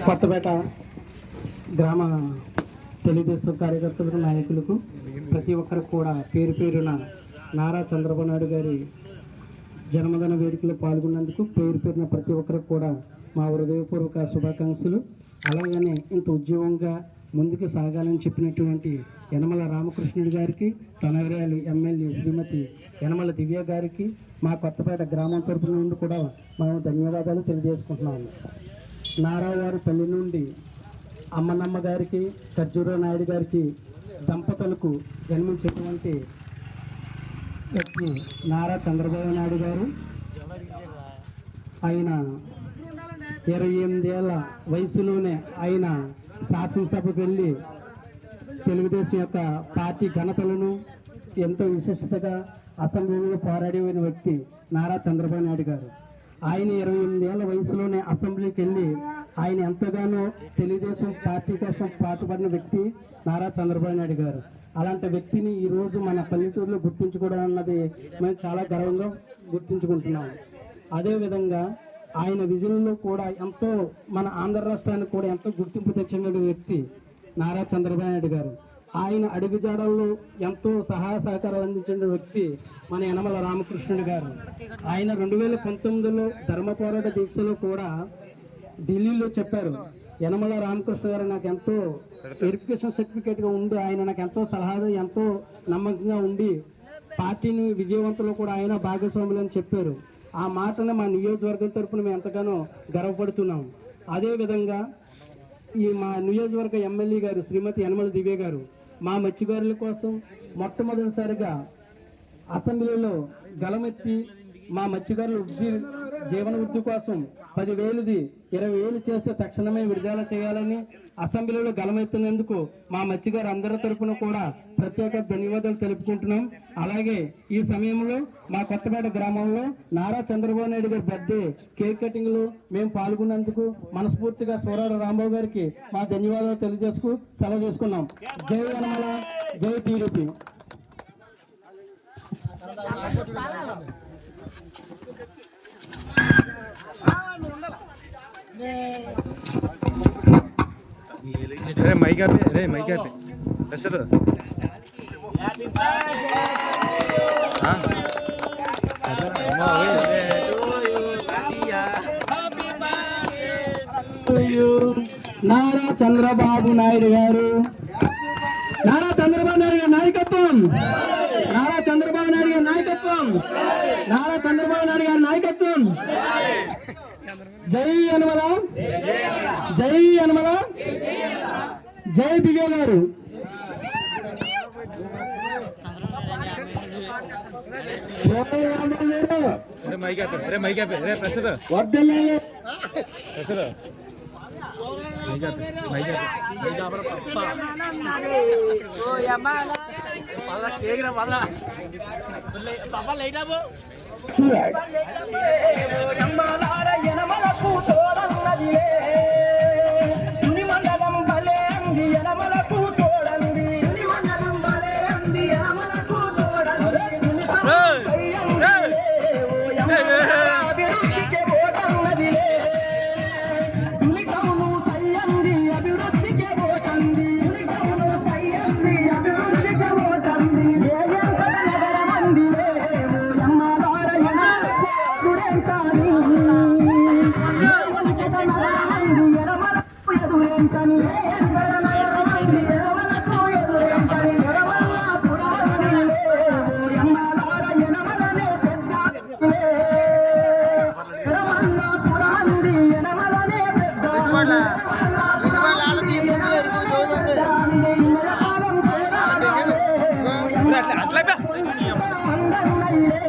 కొత్తపేట గ్రామ తెలుగుదేశం కార్యకర్తలకు, నాయకులకు, ప్రతి ఒక్కరికి కూడా పేరు పేరున నారా చంద్రబాబు నాయుడు గారి జన్మదిన వేడుకలో పాల్గొన్నందుకు పేరు పేరున ప్రతి ఒక్కరికి కూడా మా హృదయపూర్వక శుభాకాంక్షలు. అలాగనే ఇంత ఉద్యోగంగా ముందుకు సాగాలని చెప్పినటువంటి యనమల రామకృష్ణుడి గారికి, తనవరేలు ఎమ్మెల్యే శ్రీమతి యనమల దివ్య గారికి మా కొత్తపేట గ్రామం తరపు నుండి కూడా మేము ధన్యవాదాలు తెలియజేసుకుంటున్నాము. నారావారిపల్లి నుండి అమ్మనమ్మ గారికి, ఖర్జూరా నాయుడు గారికి దంపతులకు జన్మించినటువంటి వ్యక్తి నారా చంద్రబాబు నాయుడు గారు. ఆయన 28 ఏళ్ళ వయసులోనే ఆయన శాసనసభకు వెళ్ళి తెలుగుదేశం యొక్క పార్టీ ఘనతలను ఎంతో విశిష్టతగా అసెంబ్లీలో పోరాడిన వ్యక్తి నారా చంద్రబాబు నాయుడు గారు. ఆయన 28 ఏళ్ళ వయసులోనే అసెంబ్లీకి వెళ్ళి ఆయన ఎంతగానో తెలుగుదేశం పార్టీ కోసం పాటుపడిన వ్యక్తి నారా చంద్రబాబు నాయుడు గారు. అలాంటి వ్యక్తిని ఈరోజు మన పల్లెటూరులో గుర్తించుకోవడం అన్నది మేము చాలా గర్వంగా గుర్తించుకుంటున్నాము. అదేవిధంగా ఆయన విజయంలో కూడా ఎంతో మన ఆంధ్ర రాష్ట్రానికి కూడా ఎంతో గుర్తింపు తెచ్చిన వ్యక్తి నారా చంద్రబాబు నాయుడు గారు. ఆయన అడుగుజాడల్లో ఎంతో సహాయ సహకారాలు అందించిన వ్యక్తి మన యనమల రామకృష్ణుడు గారు. ఆయన 2019లో ధర్మ పోరాట దీక్షలో కూడా ఢిల్లీలో చెప్పారు, యనమల రామకృష్ణ గారు నాకు ఎంతో వెరిఫికేషన్ సర్టిఫికేట్గా ఉండి ఆయన నాకు ఎంతో సలహాలు, ఎంతో నమ్మకంగా ఉండి పార్టీని విజయవంతంలో కూడా ఆయన భాగస్వాములు అని చెప్పారు. ఆ మాటను మా నియోజకవర్గం తరఫున మేము ఎంతగానో గర్వపడుతున్నాం. అదేవిధంగా ఈ మా నియోజకవర్గ ఎమ్మెల్యే గారు శ్రీమతి యనమల దివ్య గారు మా మత్స్యకారుల కోసం మొట్టమొదటిసారిగా అసెంబ్లీలో గలమెత్తి మా మత్స్యకారుల జీవన వృద్ధి కోసం 10,000ది 20,000 చేస్తే తక్షణమే విడుదల చేయాలని అసెంబ్లీలో గలమెత్తినందుకు మా మత్స్యకారు అందరి తరఫున కూడా ప్రత్యేక ధన్యవాదాలు తెలుపుకుంటున్నాం. అలాగే ఈ సమయంలో మా కొత్తపేట గ్రామంలో నారా చంద్రబాబు నాయుడు గారి బర్త్డే కేక్ కటింగ్ లో మేము పాల్గొన్నందుకు మనస్ఫూర్తిగా సూరాడ రాంబాబు గారికి మా ధన్యవాదాలు తెలియజేసుకు సెలవు చేసుకున్నాం. జై యనమల, జై టీడీపీ. अरे माइक पे कैसे तो నారా చంద్రబాబు నాయుడు గారు, నారా చంద్రబాబు నాయుడు గారి నాయకత్వం, నారా చంద్రబాబు నాయుడు గారి నాయకత్వం, నారా చంద్రబాబు నాయుడు గారి నాయకత్వం. జై యనమల, జై యనమల, జై దివ్య గారు. अरे माइक पे अरे पैसे तो Thank you.